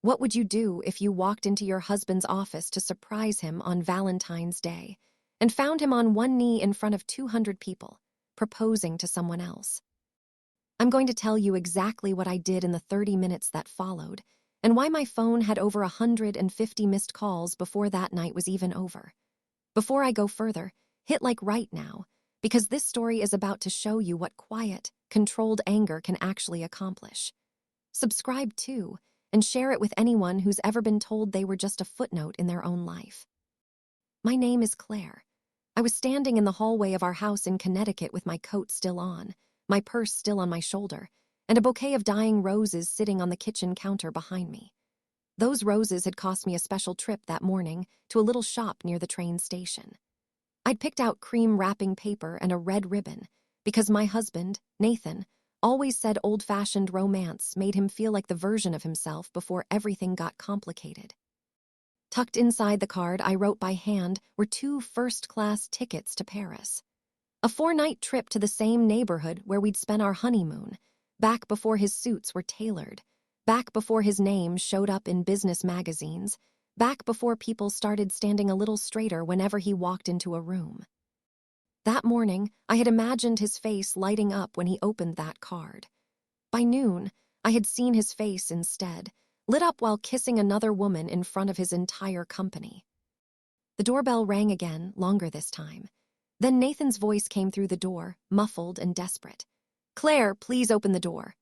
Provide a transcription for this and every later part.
What would you do if you walked into your husband's office to surprise him on Valentine's Day and found him on one knee in front of 200 people, proposing to someone else? I'm going to tell you exactly what I did in the 30 minutes that followed, and why my phone had over 150 missed calls before that night was even over. Before I go further, hit like right now, because this story is about to show you what quiet, controlled anger can actually accomplish. Subscribe too, and share it with anyone who's ever been told they were just a footnote in their own life. My name is Claire. I was standing in the hallway of our house in Connecticut with my coat still on, my purse still on my shoulder, and a bouquet of dying roses sitting on the kitchen counter behind me. Those roses had cost me a special trip that morning to a little shop near the train station. I'd picked out cream wrapping paper and a red ribbon because my husband, Nathan, always said old-fashioned romance made him feel like the version of himself before everything got complicated. Tucked inside the card I wrote by hand were 2 first-class tickets to Paris. A 4-night trip to the same neighborhood where we'd spent our honeymoon, back before his suits were tailored, back before his name showed up in business magazines, back before people started standing a little straighter whenever he walked into a room. That morning, I had imagined his face lighting up when he opened that card. By noon, I had seen his face instead, lit up while kissing another woman in front of his entire company. The doorbell rang again, longer this time. Then Nathan's voice came through the door, muffled and desperate. "Claire, please open the door."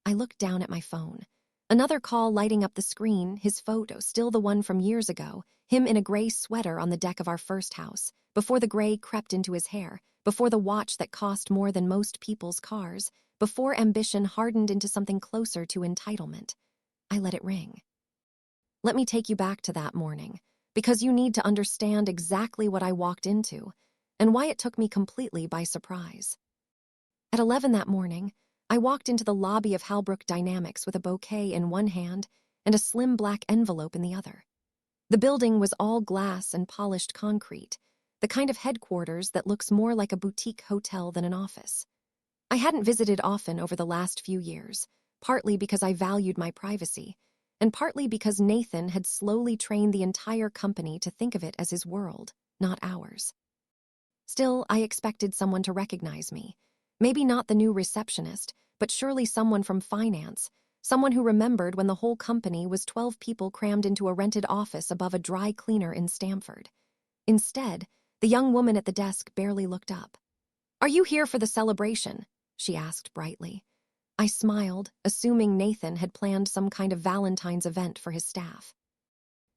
I looked down at my phone. Another call lighting up the screen, his photo, still the one from years ago, him in a gray sweater on the deck of our first house, before the gray crept into his hair, before the watch that cost more than most people's cars, before ambition hardened into something closer to entitlement. I let it ring. Let me take you back to that morning, because you need to understand exactly what I walked into, and why it took me completely by surprise. At 11 that morning, I walked into the lobby of Halbrook Dynamics with a bouquet in one hand and a slim black envelope in the other. The building was all glass and polished concrete, the kind of headquarters that looks more like a boutique hotel than an office. I hadn't visited often over the last few years, partly because I valued my privacy, and partly because Nathan had slowly trained the entire company to think of it as his world, not ours. Still, I expected someone to recognize me. Maybe not the new receptionist, but surely someone from finance, someone who remembered when the whole company was 12 people crammed into a rented office above a dry cleaner in Stamford. Instead, the young woman at the desk barely looked up. "Are you here for the celebration?" she asked brightly. I smiled, assuming Nathan had planned some kind of Valentine's event for his staff.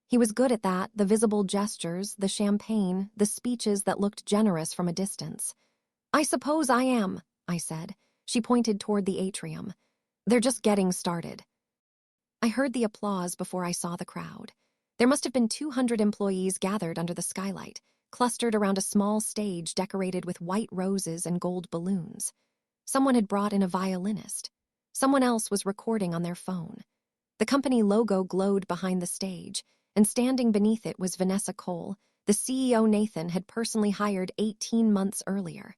He was good at that, the visible gestures, the champagne, the speeches that looked generous from a distance. "I suppose I am," I said. She pointed toward the atrium. "They're just getting started." I heard the applause before I saw the crowd. There must have been 200 employees gathered under the skylight, clustered around a small stage decorated with white roses and gold balloons. Someone had brought in a violinist. Someone else was recording on their phone. The company logo glowed behind the stage, and standing beneath it was Vanessa Cole, the CEO Nathan had personally hired 18 months earlier.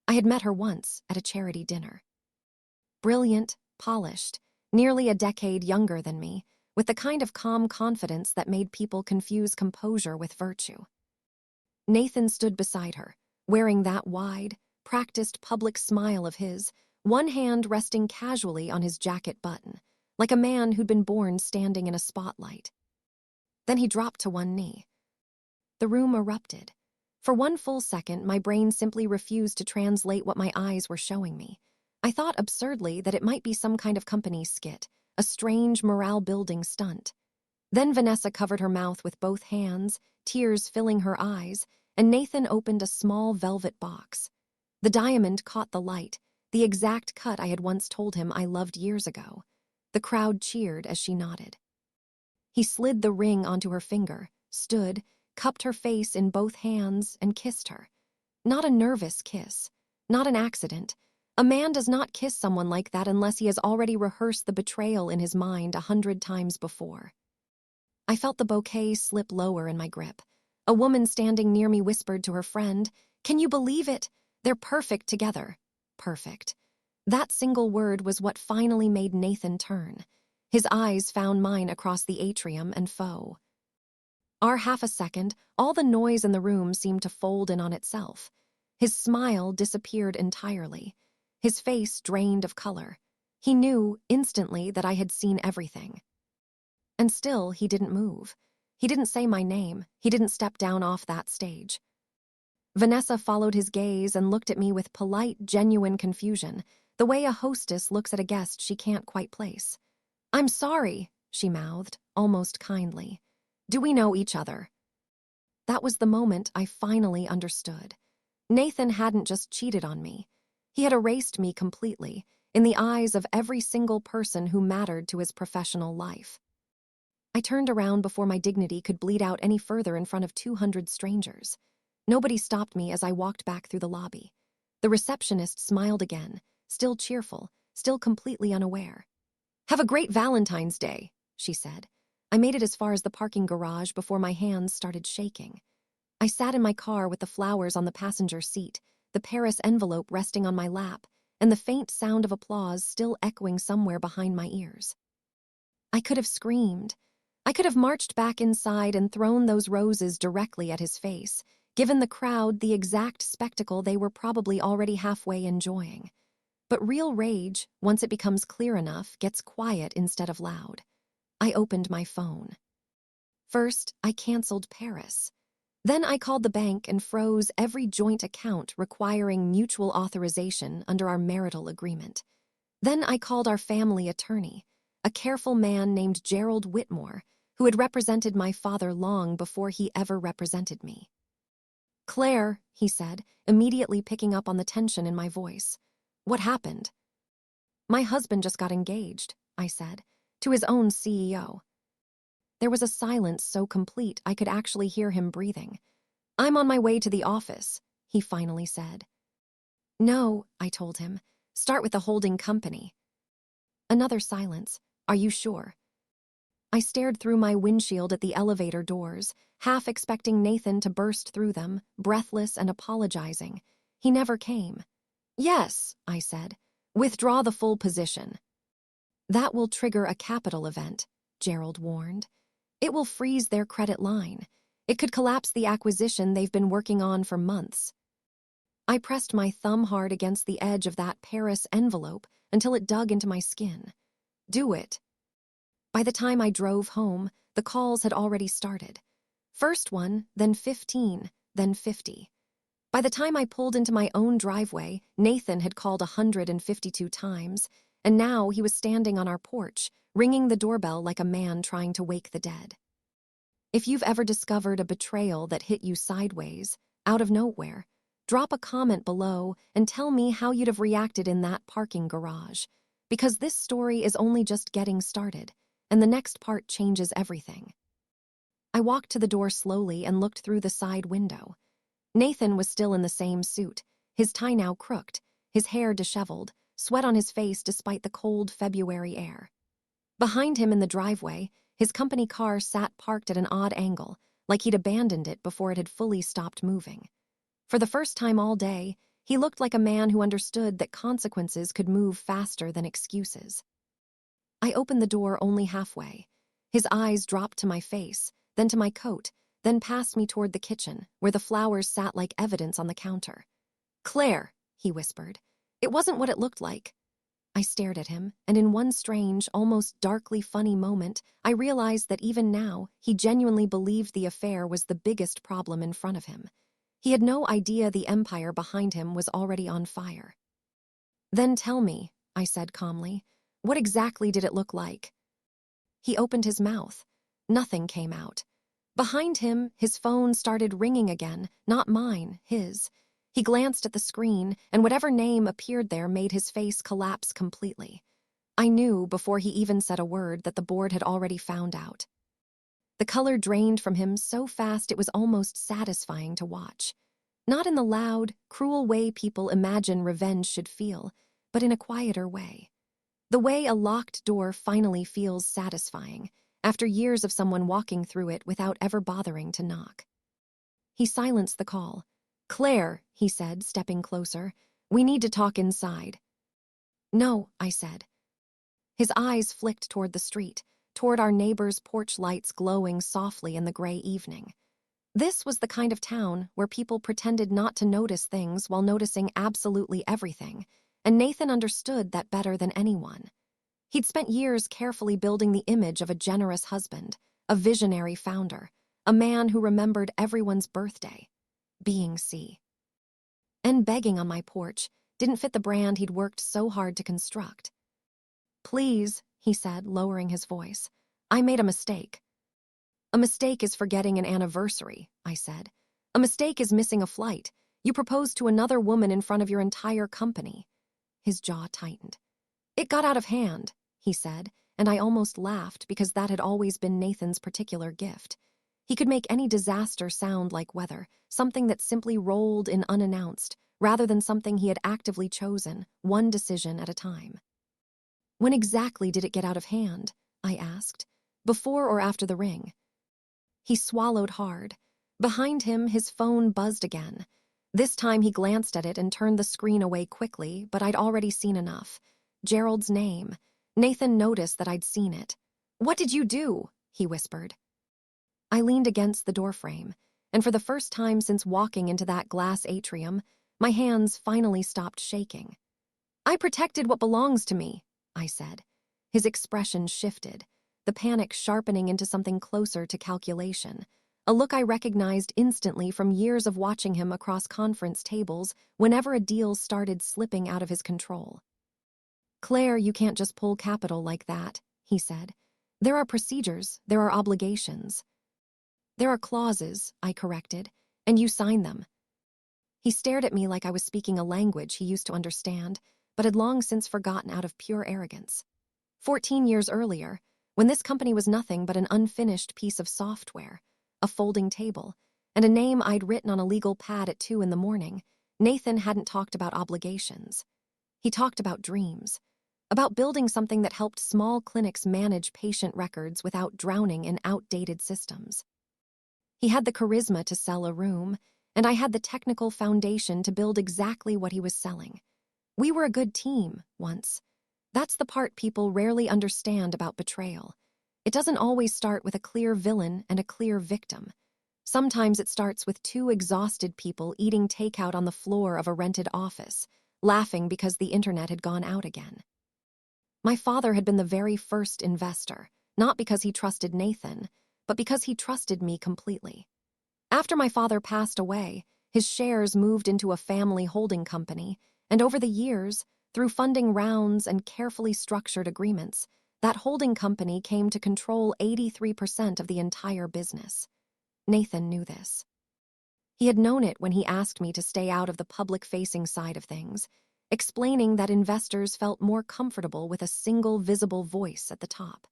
I had met her once at a charity dinner. Brilliant, polished, nearly a decade younger than me, with the kind of calm confidence that made people confuse composure with virtue. Nathan stood beside her, wearing that wide, practiced public smile of his, one hand resting casually on his jacket button, like a man who'd been born standing in a spotlight. Then he dropped to one knee. The room erupted. For one full second, my brain simply refused to translate what my eyes were showing me. I thought absurdly that it might be some kind of company skit, a strange morale-building stunt. Then Vanessa covered her mouth with both hands, tears filling her eyes, and Nathan opened a small velvet box. The diamond caught the light, the exact cut I had once told him I loved years ago. The crowd cheered as she nodded. He slid the ring onto her finger, stood, cupped her face in both hands, and kissed her. Not a nervous kiss, not an accident. A man does not kiss someone like that unless he has already rehearsed the betrayal in his mind 100 times before. I felt the bouquet slip lower in my grip. A woman standing near me whispered to her friend, "Can you believe it? They're perfect together." Perfect. That single word was what finally made Nathan turn. His eyes found mine across the atrium and foe. Our half a second, all the noise in the room seemed to fold in on itself. His smile disappeared entirely. His face drained of color. He knew instantly that I had seen everything. And still, he didn't move. He didn't say my name. He didn't step down off that stage. Vanessa followed his gaze and looked at me with polite, genuine confusion, the way a hostess looks at a guest she can't quite place. "I'm sorry," she mouthed, almost kindly. "Do we know each other?" That was the moment I finally understood. Nathan hadn't just cheated on me. He had erased me completely, in the eyes of every single person who mattered to his professional life. I turned around before my dignity could bleed out any further in front of 200 strangers. Nobody stopped me as I walked back through the lobby. The receptionist smiled again, still cheerful, still completely unaware. "Have a great Valentine's Day," she said. I made it as far as the parking garage before my hands started shaking. I sat in my car with the flowers on the passenger seat, the Paris envelope resting on my lap, and the faint sound of applause still echoing somewhere behind my ears. I could have screamed. I could have marched back inside and thrown those roses directly at his face, given the crowd the exact spectacle they were probably already halfway enjoying. But real rage, once it becomes clear enough, gets quiet instead of loud. I opened my phone. First, I canceled Paris. Then I called the bank and froze every joint account requiring mutual authorization under our marital agreement. Then I called our family attorney, a careful man named Gerald Whitmore, who had represented my father long before he ever represented me. "Claire," he said, immediately picking up on the tension in my voice. "What happened?" "My husband just got engaged," I said, "to his own CEO. There was a silence so complete I could actually hear him breathing. "I'm on my way to the office," he finally said. "No," I told him. "Start with the holding company." Another silence. "Are you sure?" I stared through my windshield at the elevator doors, half expecting Nathan to burst through them, breathless and apologizing. He never came. "Yes," I said. "Withdraw the full position." "That will trigger a capital event," Gerald warned. "It will freeze their credit line. It could collapse the acquisition they've been working on for months." I pressed my thumb hard against the edge of that Paris envelope until it dug into my skin. "Do it." By the time I drove home, the calls had already started. First one, then 15, then 50. By the time I pulled into my own driveway, Nathan had called 152 times, and now he was standing on our porch, ringing the doorbell like a man trying to wake the dead. If you've ever discovered a betrayal that hit you sideways, out of nowhere, drop a comment below and tell me how you'd have reacted in that parking garage, because this story is only just getting started, and the next part changes everything. I walked to the door slowly and looked through the side window. Nathan was still in the same suit, his tie now crooked, his hair disheveled, sweat on his face despite the cold February air. Behind him in the driveway, his company car sat parked at an odd angle, like he'd abandoned it before it had fully stopped moving. For the first time all day, he looked like a man who understood that consequences could move faster than excuses. I opened the door only halfway. His eyes dropped to my face, then to my coat, then passed me toward the kitchen, where the flowers sat like evidence on the counter. "Claire," he whispered. "It wasn't what it looked like." I stared at him, and in one strange, almost darkly funny moment, I realized that even now, he genuinely believed the affair was the biggest problem in front of him. He had no idea the empire behind him was already on fire. "Then tell me," I said calmly, "what exactly did it look like?" He opened his mouth. Nothing came out. Behind him, his phone started ringing again, not mine, his. He glanced at the screen, and whatever name appeared there made his face collapse completely. I knew, before he even said a word, that the board had already found out. The color drained from him so fast it was almost satisfying to watch. Not in the loud, cruel way people imagine revenge should feel, but in a quieter way. The way a locked door finally feels satisfying, after years of someone walking through it without ever bothering to knock. He silenced the call. "Claire," he said, stepping closer, "we need to talk inside." "No," I said. His eyes flicked toward the street, toward our neighbor's porch lights glowing softly in the gray evening. This was the kind of town where people pretended not to notice things while noticing absolutely everything, and Nathan understood that better than anyone. He'd spent years carefully building the image of a generous husband, a visionary founder, a man who remembered everyone's birthday. Being C. And begging on my porch didn't fit the brand he'd worked so hard to construct. "Please," he said, lowering his voice, "I made a mistake." "A mistake is forgetting an anniversary," I said. "A mistake is missing a flight. You proposed to another woman in front of your entire company." His jaw tightened. "It got out of hand," he said, and I almost laughed because that had always been Nathan's particular gift. He could make any disaster sound like weather, something that simply rolled in unannounced, rather than something he had actively chosen, one decision at a time. "When exactly did it get out of hand?" I asked. "Before or after the ring?" He swallowed hard. Behind him, his phone buzzed again. This time he glanced at it and turned the screen away quickly, but I'd already seen enough. Gerald's name. Nathan noticed that I'd seen it. "What did you do?" he whispered. I leaned against the doorframe, and for the first time since walking into that glass atrium, my hands finally stopped shaking. "I protected what belongs to me," I said. His expression shifted, the panic sharpening into something closer to calculation, a look I recognized instantly from years of watching him across conference tables whenever a deal started slipping out of his control. "Claire, you can't just pull capital like that," he said. "There are procedures, there are obligations." "There are clauses," I corrected, "and you sign them." He stared at me like I was speaking a language he used to understand, but had long since forgotten out of pure arrogance. 14 years earlier, when this company was nothing but an unfinished piece of software, a folding table, and a name I'd written on a legal pad at 2 a.m, Nathan hadn't talked about obligations. He talked about dreams, about building something that helped small clinics manage patient records without drowning in outdated systems. He had the charisma to sell a room, and I had the technical foundation to build exactly what he was selling. We were a good team, once. That's the part people rarely understand about betrayal. It doesn't always start with a clear villain and a clear victim. Sometimes it starts with two exhausted people eating takeout on the floor of a rented office, laughing because the internet had gone out again. My father had been the very first investor, not because he trusted Nathan, but because he trusted me completely. After my father passed away, his shares moved into a family holding company, and over the years, through funding rounds and carefully structured agreements, that holding company came to control 83% of the entire business. Nathan knew this. He had known it when he asked me to stay out of the public-facing side of things, explaining that investors felt more comfortable with a single visible voice at the top.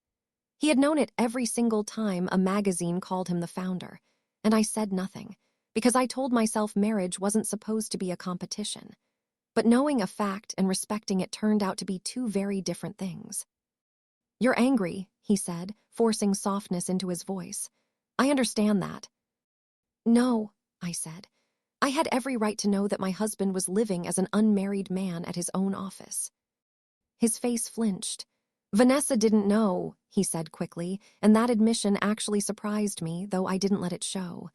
He had known it every single time a magazine called him the founder, and I said nothing, because I told myself marriage wasn't supposed to be a competition. But knowing a fact and respecting it turned out to be two very different things. "You're angry," he said, forcing softness into his voice. "I understand that." "No," I said. I had every right to know that my husband was living as an unmarried man at his own office. His face flinched. "Vanessa didn't know," he said quickly, and that admission actually surprised me, though I didn't let it show.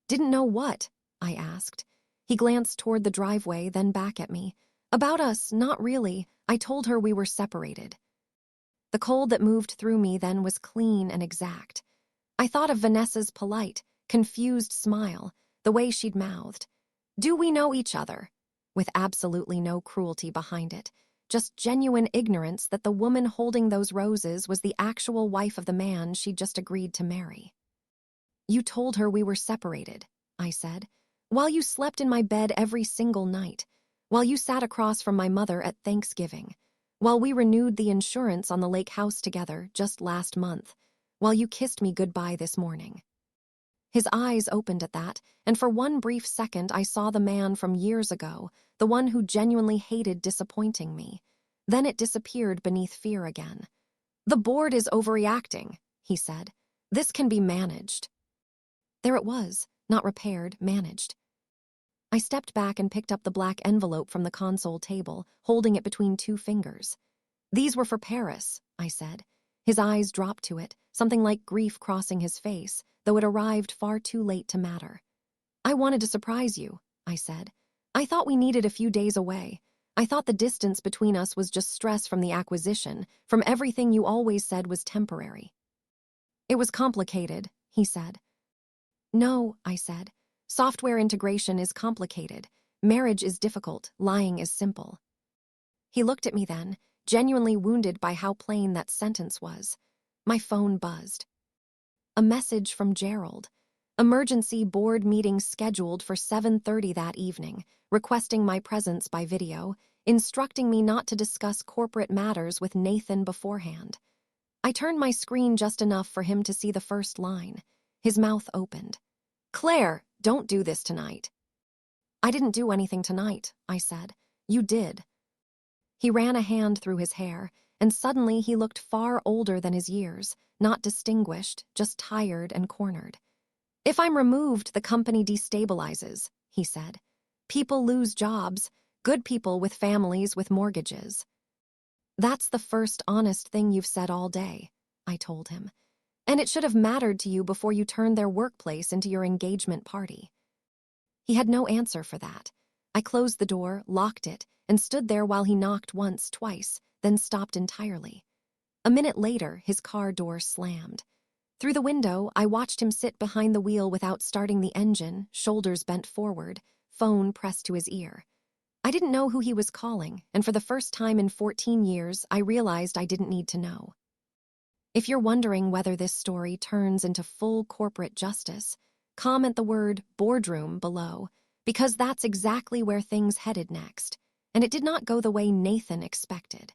"Didn't know what?" I asked. He glanced toward the driveway, then back at me. "About us, not really. I told her we were separated." The cold that moved through me then was clean and exact. I thought of Vanessa's polite, confused smile, the way she'd mouthed, "Do we know each other?" with absolutely no cruelty behind it. Just genuine ignorance that the woman holding those roses was the actual wife of the man she'd just agreed to marry. "You told her we were separated," I said, "while you slept in my bed every single night, while you sat across from my mother at Thanksgiving, while we renewed the insurance on the lake house together just last month, while you kissed me goodbye this morning." His eyes opened at that, and for one brief second I saw the man from years ago, the one who genuinely hated disappointing me. Then it disappeared beneath fear again. "The board is overreacting," he said. "This can be managed." There it was, not repaired, managed. I stepped back and picked up the black envelope from the console table, holding it between two fingers. These were for Paris, I said. His eyes dropped to it, something like grief crossing his face, though it arrived far too late to matter. I wanted to surprise you, I said. I thought we needed a few days away. I thought the distance between us was just stress from the acquisition, from everything you always said was temporary. It was complicated, he said. No, I said. Software integration is complicated. Marriage is difficult. Lying is simple. He looked at me then, genuinely wounded by how plain that sentence was. My phone buzzed. A message from Gerald. Emergency board meeting scheduled for 7:30 that evening, requesting my presence by video, instructing me not to discuss corporate matters with Nathan beforehand. I turned my screen just enough for him to see the first line. His mouth opened. Claire, don't do this tonight. I didn't do anything tonight, I said. You did. He ran a hand through his hair, and suddenly he looked far older than his years, not distinguished, just tired and cornered. If I'm removed, the company destabilizes, he said. People lose jobs, good people with families with mortgages. That's the first honest thing you've said all day, I told him. And it should have mattered to you before you turned their workplace into your engagement party. He had no answer for that. I closed the door, locked it, and stood there while he knocked once, twice, then stopped entirely. A minute later, his car door slammed. Through the window, I watched him sit behind the wheel without starting the engine, shoulders bent forward, phone pressed to his ear. I didn't know who he was calling, and for the first time in 14 years, I realized I didn't need to know. If you're wondering whether this story turns into full corporate justice, comment the word boardroom below, because that's exactly where things headed next, and it did not go the way Nathan expected.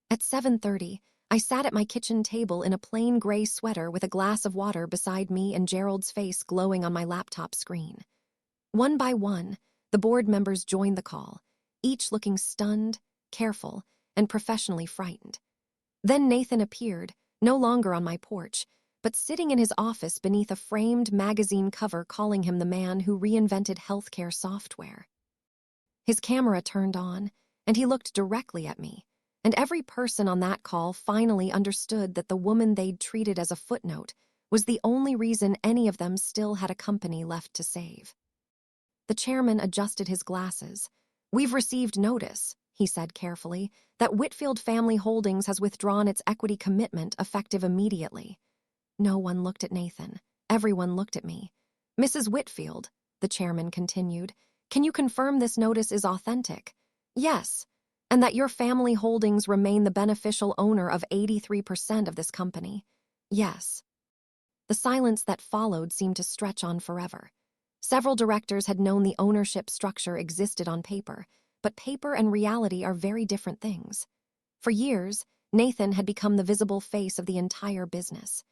At 7:30, I sat at my kitchen table in a plain gray sweater with a glass of water beside me and Gerald's face glowing on my laptop screen. One by one, the board members joined the call, each looking stunned, careful, and professionally frightened. Then Nathan appeared, no longer on my porch, but sitting in his office beneath a framed magazine cover calling him the man who reinvented healthcare software. His camera turned on, and he looked directly at me, and every person on that call finally understood that the woman they'd treated as a footnote was the only reason any of them still had a company left to save. The chairman adjusted his glasses. We've received notice, he said carefully, that Whitfield Family Holdings has withdrawn its equity commitment effective immediately. No one looked at Nathan. Everyone looked at me. Mrs. Whitfield, the chairman continued, can you confirm this notice is authentic? Yes, and that your family holdings remain the beneficial owner of 83% of this company? Yes. The silence that followed seemed to stretch on forever. Several directors had known the ownership structure existed on paper, but paper and reality are very different things. For years, Nathan had become the visible face of the entire business.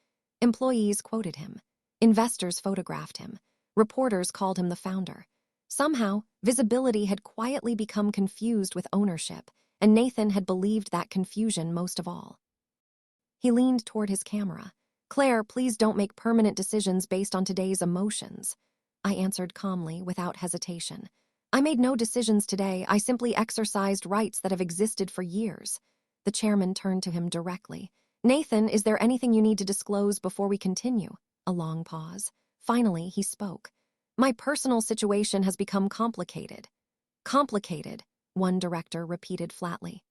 Employees quoted him. Investors photographed him. Reporters called him the founder. Somehow, visibility had quietly become confused with ownership, and Nathan had believed that confusion most of all. He leaned toward his camera. Claire, please don't make permanent decisions based on today's emotions. I answered calmly, without hesitation. I made no decisions today. I simply exercised rights that have existed for years. The chairman turned to him directly. Nathan, is there anything you need to disclose before we continue? A long pause. Finally, he spoke. My personal situation has become complicated. Complicated, one director repeated flatly.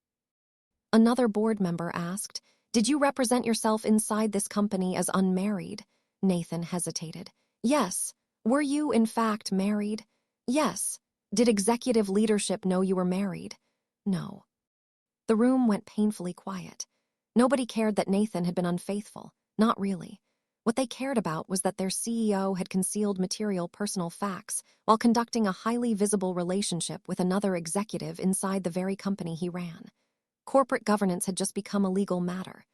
Another board member asked, did you represent yourself inside this company as unmarried? Nathan hesitated. Yes. Were you, in fact, married? Yes. Did executive leadership know you were married? No. The room went painfully quiet. Nobody cared that Nathan had been unfaithful. Not really. What they cared about was that their CEO had concealed material personal facts while conducting a highly visible relationship with another executive inside the very company he ran. Corporate governance had just become a legal matter.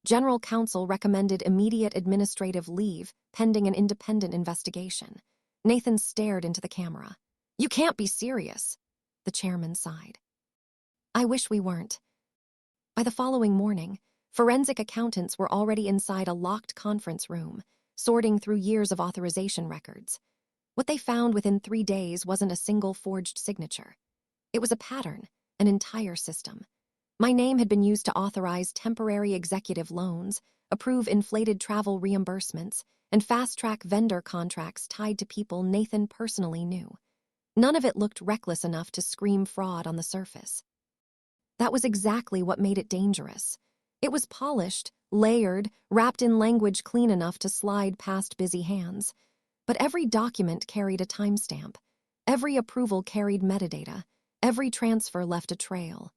General counsel recommended immediate administrative leave pending an independent investigation. Nathan stared into the camera. You can't be serious. The chairman sighed. I wish we weren't. By the following morning, forensic accountants were already inside a locked conference room, sorting through years of authorization records. What they found within 3 days wasn't a single forged signature. It was a pattern, an entire system. My name had been used to authorize temporary executive loans, approve inflated travel reimbursements, and fast-track vendor contracts tied to people Nathan personally knew. None of it looked reckless enough to scream fraud on the surface. That was exactly what made it dangerous. It was polished, layered, wrapped in language clean enough to slide past busy hands. But every document carried a timestamp. Every approval carried metadata. Every transfer left a trail.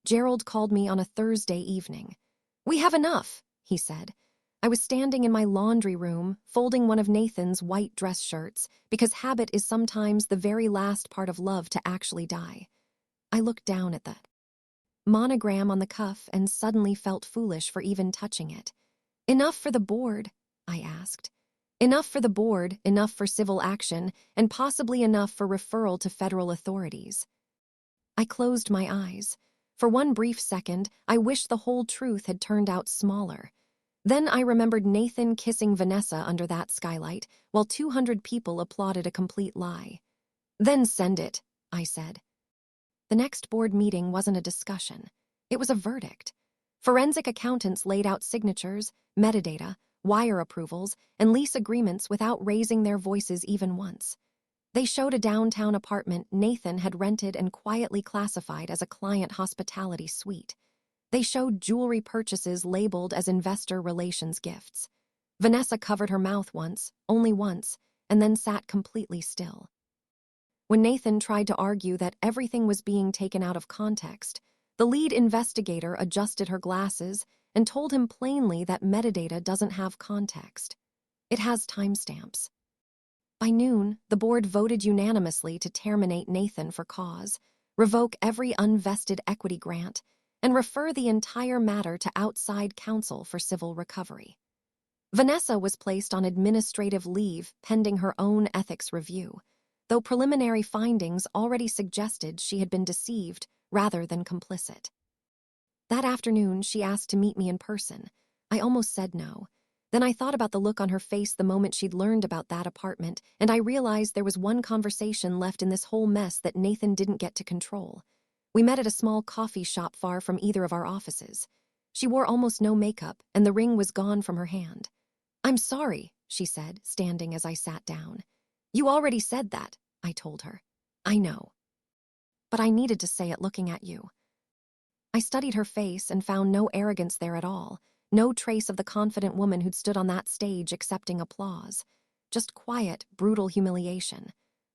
Gerald called me on a Thursday evening. "We have enough," he said. I was standing in my laundry room, folding one of Nathan's white dress shirts, because habit is sometimes the very last part of love to actually die. I looked down at the monogram on the cuff and suddenly felt foolish for even touching it. "Enough for the board?" I asked. "Enough for the board, enough for civil action, and possibly enough for referral to federal authorities." I closed my eyes. For one brief second, I wished the whole truth had turned out smaller. Then I remembered Nathan kissing Vanessa under that skylight, while 200 people applauded a complete lie. "Then send it," I said. The next board meeting wasn't a discussion. It was a verdict. Forensic accountants laid out signatures, metadata, wire approvals, and lease agreements without raising their voices even once. They showed a downtown apartment Nathan had rented and quietly classified as a client hospitality suite. They showed jewelry purchases labeled as investor relations gifts. Vanessa covered her mouth once, only once, and then sat completely still. When Nathan tried to argue that everything was being taken out of context, the lead investigator adjusted her glasses and told him plainly that metadata doesn't have context. It has timestamps. By noon, the board voted unanimously to terminate Nathan for cause, revoke every unvested equity grant, and refer the entire matter to outside counsel for civil recovery. Vanessa was placed on administrative leave pending her own ethics review, though preliminary findings already suggested she had been deceived rather than complicit. That afternoon, she asked to meet me in person. I almost said no. Then I thought about the look on her face the moment she'd learned about that apartment, and I realized there was one conversation left in this whole mess that Nathan didn't get to control. We met at a small coffee shop far from either of our offices. She wore almost no makeup, and the ring was gone from her hand. "I'm sorry," she said, standing as I sat down. "You already said that," I told her. "I know. But I needed to say it looking at you." I studied her face and found no arrogance there at all, no trace of the confident woman who'd stood on that stage accepting applause. Just quiet, brutal humiliation.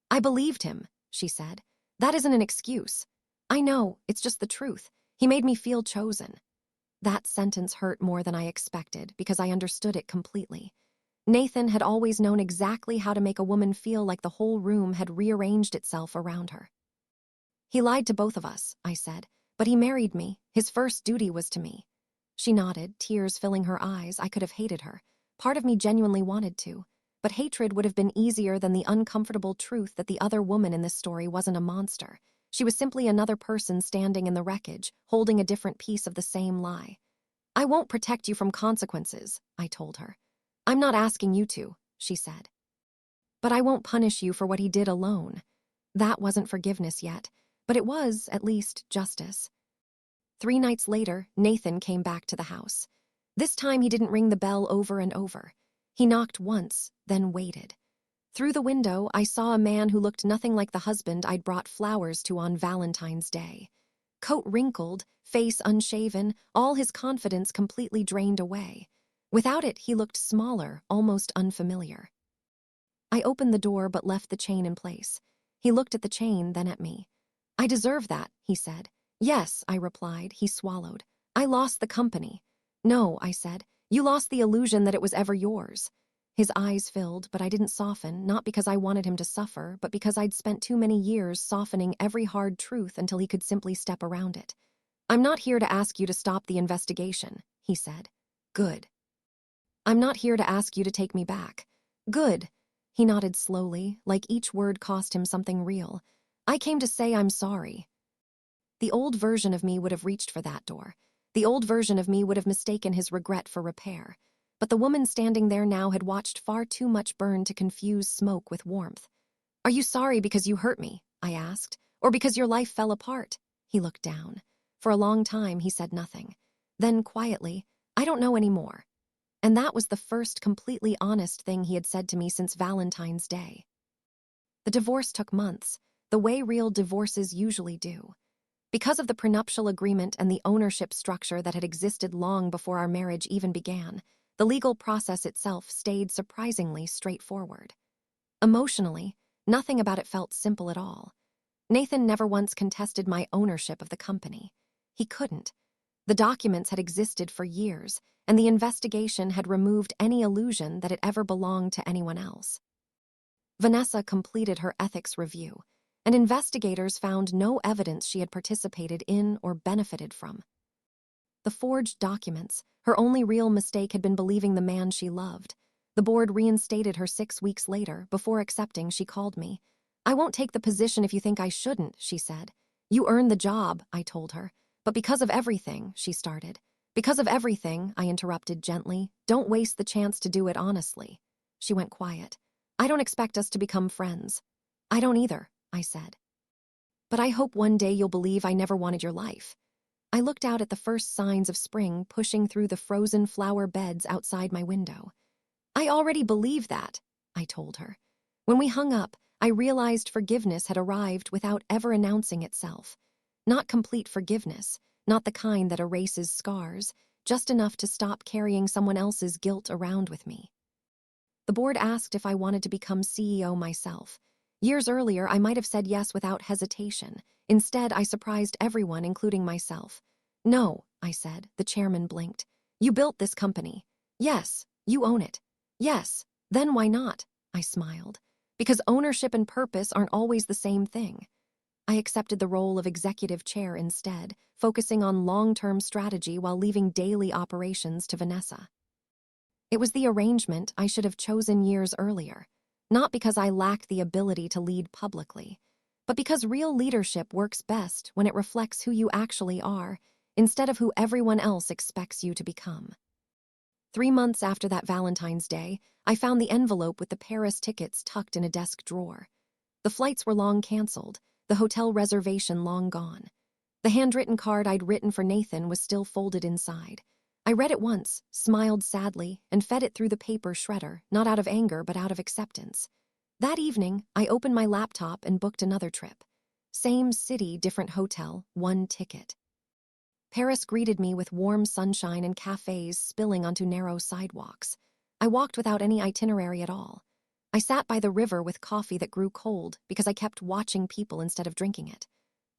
"I believed him," she said. "That isn't an excuse. I know, it's just the truth. He made me feel chosen." That sentence hurt more than I expected because I understood it completely. Nathan had always known exactly how to make a woman feel like the whole room had rearranged itself around her. "He lied to both of us," I said, "but he married me. His first duty was to me." She nodded, tears filling her eyes. I could have hated her. Part of me genuinely wanted to. But hatred would have been easier than the uncomfortable truth that the other woman in this story wasn't a monster. She was simply another person standing in the wreckage, holding a different piece of the same lie. "I won't protect you from consequences," I told her. "I'm not asking you to," she said. "But I won't punish you for what he did alone." That wasn't forgiveness yet, but it was, at least, justice. 3 nights later, Nathan came back to the house. This time he didn't ring the bell over and over. He knocked once, then waited. Through the window, I saw a man who looked nothing like the husband I'd brought flowers to on Valentine's Day. Coat wrinkled, face unshaven, all his confidence completely drained away. Without it, he looked smaller, almost unfamiliar. I opened the door but left the chain in place. He looked at the chain, then at me. "I deserve that," he said. "Yes," I replied. He swallowed. "I lost the company." "No," I said. "You lost the illusion that it was ever yours." His eyes filled, but I didn't soften, not because I wanted him to suffer, but because I'd spent too many years softening every hard truth until he could simply step around it. "I'm not here to ask you to stop the investigation," he said. "Good." "I'm not here to ask you to take me back." "Good." He nodded slowly, like each word cost him something real. "I came to say I'm sorry." The old version of me would have reached for that door. The old version of me would have mistaken his regret for repair. But the woman standing there now had watched far too much burn to confuse smoke with warmth. "Are you sorry because you hurt me?" I asked. "Or because your life fell apart?" He looked down. For a long time, he said nothing. Then, quietly, "I don't know anymore." And that was the first completely honest thing he had said to me since Valentine's Day. The divorce took months, the way real divorces usually do. Because of the prenuptial agreement and the ownership structure that had existed long before our marriage even began, the legal process itself stayed surprisingly straightforward. Emotionally, nothing about it felt simple at all. Nathan never once contested my ownership of the company. He couldn't. The documents had existed for years, and the investigation had removed any illusion that it ever belonged to anyone else. Vanessa completed her ethics review, and investigators found no evidence she had participated in or benefited from. The forged documents, her only real mistake had been believing the man she loved. The board reinstated her 6 weeks later. Before accepting, she called me. "I won't take the position if you think I shouldn't," she said. "You earned the job," I told her. "But because of everything," she started. "Because of everything," I interrupted gently. "Don't waste the chance to do it honestly." She went quiet. "I don't expect us to become friends." "I don't either," I said. "But I hope one day you'll believe I never wanted your life." I looked out at the first signs of spring pushing through the frozen flower beds outside my window. "I already believe that," I told her. When we hung up, I realized forgiveness had arrived without ever announcing itself. Not complete forgiveness, not the kind that erases scars, just enough to stop carrying someone else's guilt around with me. The board asked if I wanted to become CEO myself. Years earlier, I might have said yes without hesitation. Instead, I surprised everyone, including myself. "No," I said. The chairman blinked. "You built this company." "Yes." "You own it." "Yes." "Then why not?" I smiled. "Because ownership and purpose aren't always the same thing." I accepted the role of executive chair instead, focusing on long-term strategy while leaving daily operations to Vanessa. It was the arrangement I should have chosen years earlier, not because I lacked the ability to lead publicly, but because real leadership works best when it reflects who you actually are instead of who everyone else expects you to become. 3 months after that Valentine's Day, I found the envelope with the Paris tickets tucked in a desk drawer. The flights were long canceled, the hotel reservation long gone. The handwritten card I'd written for Nathan was still folded inside. I read it once, smiled sadly, and fed it through the paper shredder, not out of anger but out of acceptance. That evening, I opened my laptop and booked another trip. Same city, different hotel, one ticket. Paris greeted me with warm sunshine and cafes spilling onto narrow sidewalks. I walked without any itinerary at all. I sat by the river with coffee that grew cold because I kept watching people instead of drinking it.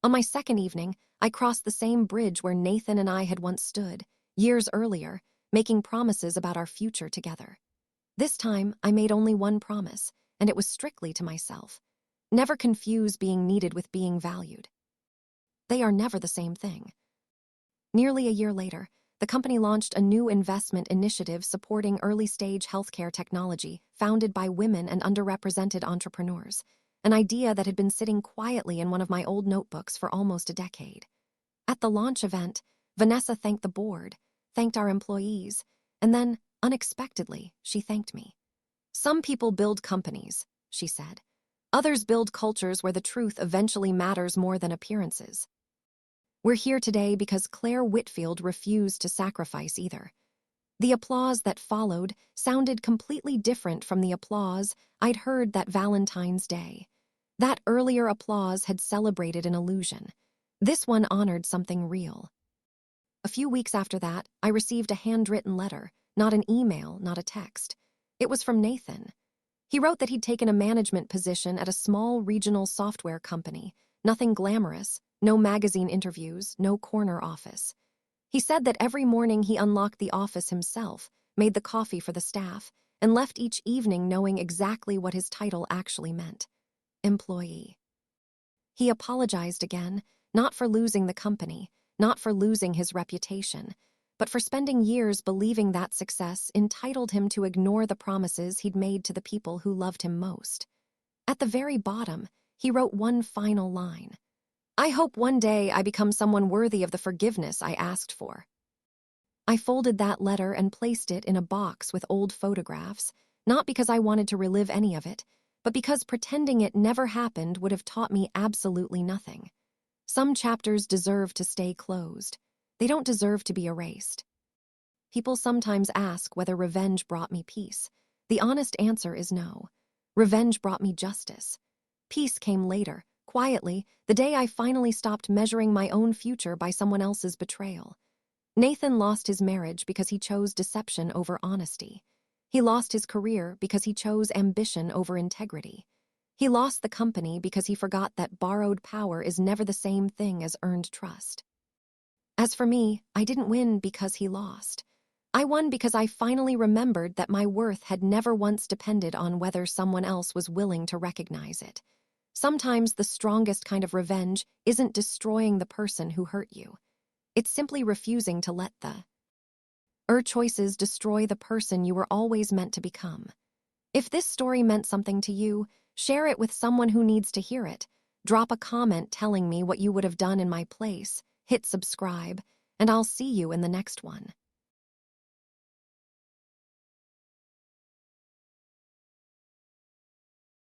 On my second evening, I crossed the same bridge where Nathan and I had once stood, years earlier, making promises about our future together. This time, I made only one promise, and it was strictly to myself. Never confuse being needed with being valued. They are never the same thing. Nearly a year later, the company launched a new investment initiative supporting early-stage healthcare technology founded by women and underrepresented entrepreneurs, an idea that had been sitting quietly in one of my old notebooks for almost a decade. At the launch event, Vanessa thanked the board, thanked our employees, and then, unexpectedly, she thanked me. "Some people build companies," she said. "Others build cultures where the truth eventually matters more than appearances." We're here today because Claire Whitfield refused to sacrifice either. The applause that followed sounded completely different from the applause I'd heard that Valentine's Day. That earlier applause had celebrated an illusion. This one honored something real. A few weeks after that, I received a handwritten letter, not an email, not a text. It was from Nathan. He wrote that he'd taken a management position at a small regional software company, nothing glamorous, no magazine interviews, no corner office. He said that every morning he unlocked the office himself, made the coffee for the staff, and left each evening knowing exactly what his title actually meant: employee. He apologized again, not for losing the company, not for losing his reputation, but for spending years believing that success entitled him to ignore the promises he'd made to the people who loved him most. At the very bottom, he wrote one final line: "I hope one day I become someone worthy of the forgiveness I asked for." I folded that letter and placed it in a box with old photographs, not because I wanted to relive any of it, but because pretending it never happened would have taught me absolutely nothing. Some chapters deserve to stay closed. They don't deserve to be erased. People sometimes ask whether revenge brought me peace. The honest answer is no. Revenge brought me justice. Peace came later, quietly, the day I finally stopped measuring my own future by someone else's betrayal. Nathan lost his marriage because he chose deception over honesty. He lost his career because he chose ambition over integrity. He lost the company because he forgot that borrowed power is never the same thing as earned trust. As for me, I didn't win because he lost. I won because I finally remembered that my worth had never once depended on whether someone else was willing to recognize it. Sometimes the strongest kind of revenge isn't destroying the person who hurt you. It's simply refusing to let the choices destroy the person you were always meant to become. If this story meant something to you, share it with someone who needs to hear it. Drop a comment telling me what you would have done in my place. Hit subscribe, and I'll see you in the next one.